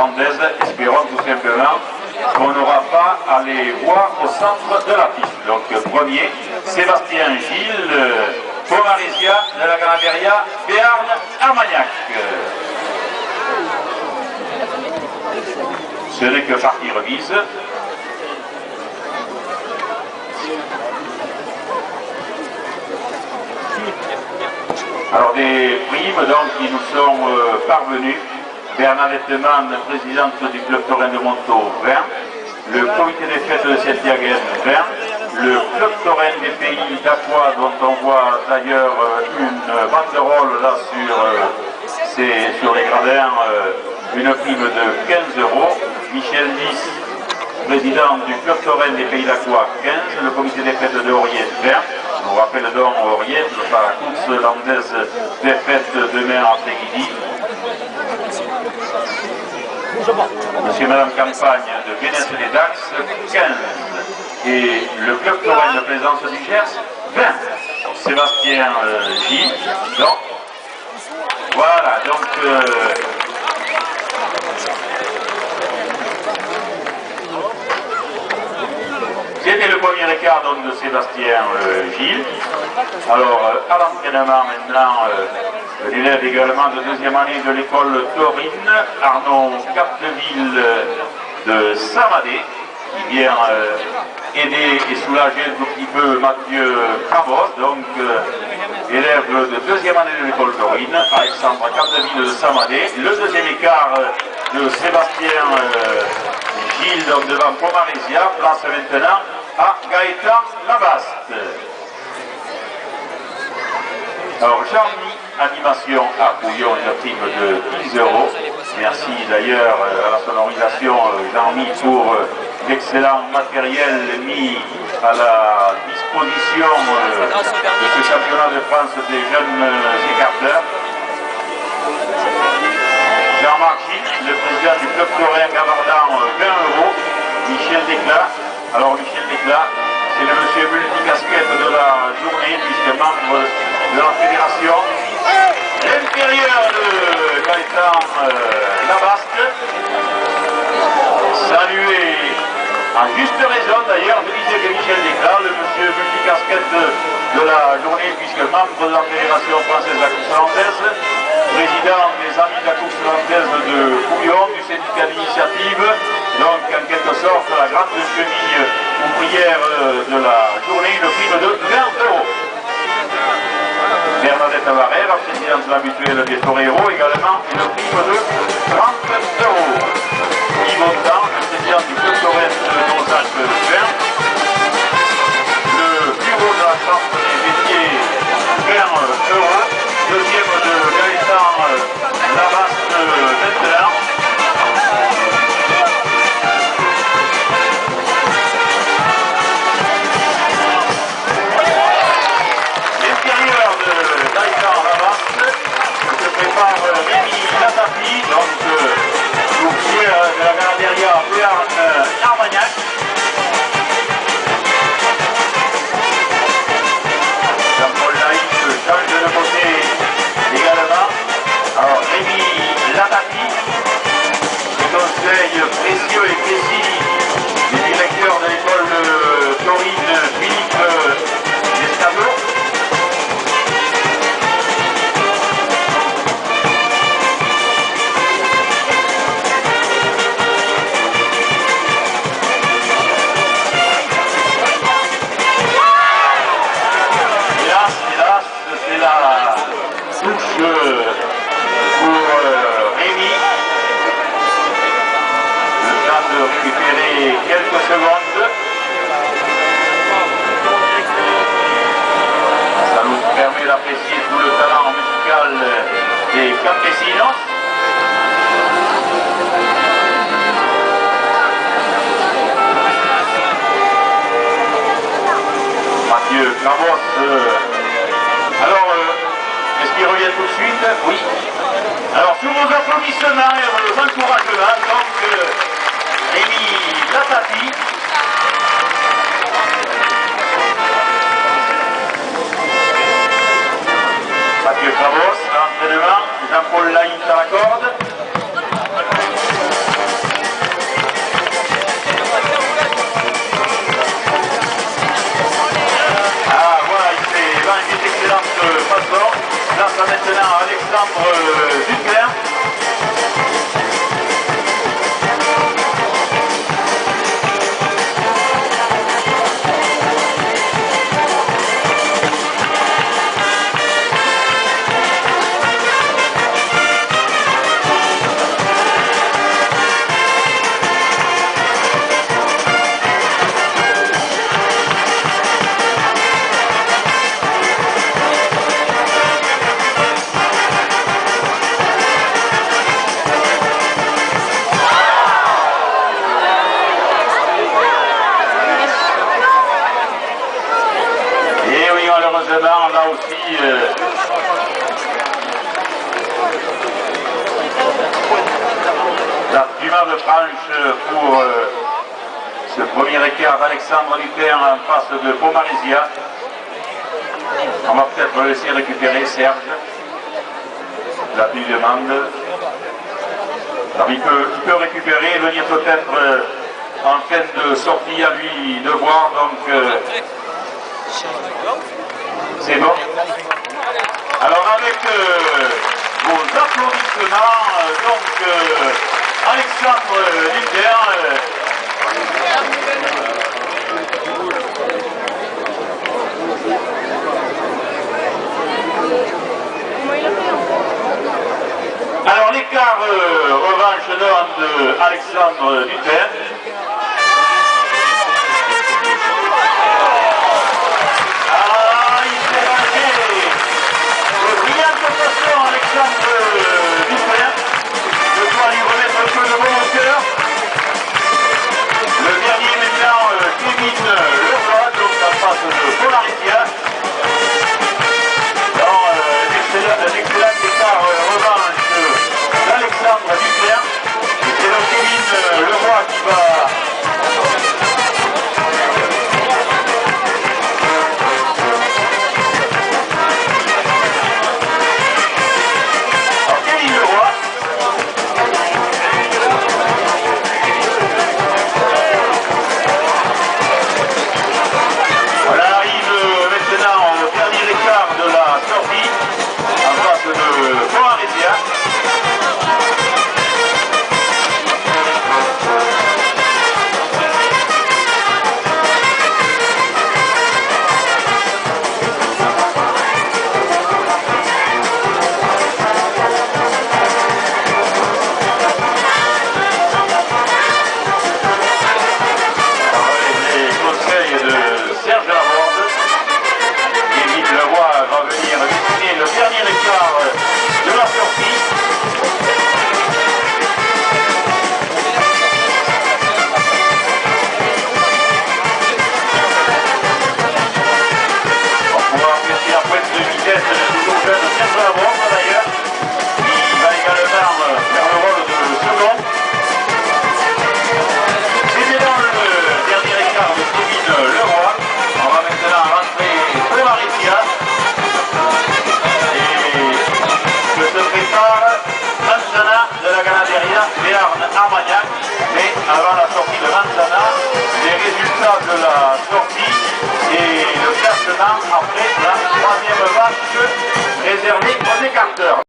landaise. Espérons tout simplement qu'on n'aura pas à les voir au centre de la piste. Donc premier, Sébastien Gilles, Pomarésia de la Ganaderia Béarn Armagnac. Ce n'est que partie remise. Alors des primes donc qui nous sont parvenus. Bernadette Mann, présidente du club taurin de Montaut, 20. Le comité des fêtes de Saint-Diagène, 20. Le club taurin des pays d'Aqua, dont on voit d'ailleurs une banderole là sur les gradins, une prime de 15 €. Michel Lys, président du club taurin des pays d'Aqua, 15. Le comité des fêtes de Oriette, 20. Je vous rappelle donc Oriette, la course landaise des fêtes demain après-midi. Monsieur et Madame Campagne de Vénès des Dax, 15. Et le club taurin de Plaisance du Gers, 20. Sébastien Gilles, donc. Voilà, donc. C'était le premier écart donc, de Sébastien Gilles. Alors, à l'entraînement maintenant, l'élève également de deuxième année de l'école taurine, Arnaud Capdeville de Samadé, qui vient aider et soulager un tout petit peu Mathieu Cravos, donc élève de deuxième année de l'école taurine, Alexandre Capdeville de Samadé. Le deuxième écart de Sébastien Gilles, donc devant Pomarésia, place maintenant à Gaëtan Labaste. Alors Jean-Mi, animation à Pouillon, une prime de 10 €. Merci d'ailleurs à la sonorisation Jean-Mi pour l'excellent matériel mis à la disposition de ce championnat de France des jeunes écarteurs. Jean-Marc Gilles, le président du club taurin Gavardin, 20 €. Michel Desclas. Alors Michel Desclas, c'est le monsieur multicasquette de la journée, puisque membre de la fédération. L'intérieur de Gaëtan Labaste, salué à juste raison d'ailleurs, je disais que Michel Desclas, le monsieur multicasquette de la journée, puisque membre de la fédération française de la course landaise, président des amis de la course landaise de Pouillon, du syndicat d'initiative, donc en quelque sorte la grande cheville ouvrière de la journée, une prime de 20 €. Bernadette Varère, présidente de la mutuelle des toreros, également une prime de 30 €. Yves Autant, le président du club taurin de Nos-Alpes, 20. Le bureau de la chambre des métiers, 20 €. Deuxième de Gaëtan Labaste, 21. Donc, ouvrier de la Ganaderia Béarn Armagnac. Jean-Paul Laïc change de côté également. Alors, Rémi Latati, des conseils précieux et précis du directeur de l'école taurine Philippe Descadeaux. Récupérer quelques secondes. Ça nous permet d'apprécier tout le talent musical des campesinos. Mathieu Cravos. Alors, est-ce qu'il revient tout de suite? Oui. Alors, sous vos applaudissements et vos encouragements, donc, Rémi Latati. Mathieu Cravos, l'entraînement, Jean-Paul Laïc à la corde. Alexandre Duclerc. Malheureusement, là aussi, la fumade franche pour ce premier écart d'Alexandre Duclerc en face de Pomarésia. On va peut-être le laisser récupérer Serge. La pluie demande. Alors il peut récupérer, venir peut-être en fin de sortie à lui de voir. Donc c'est bon. Alors avec vos applaudissements, donc Alexandre Duclerc. Alors l'écart revanche de Alexandre Duclerc.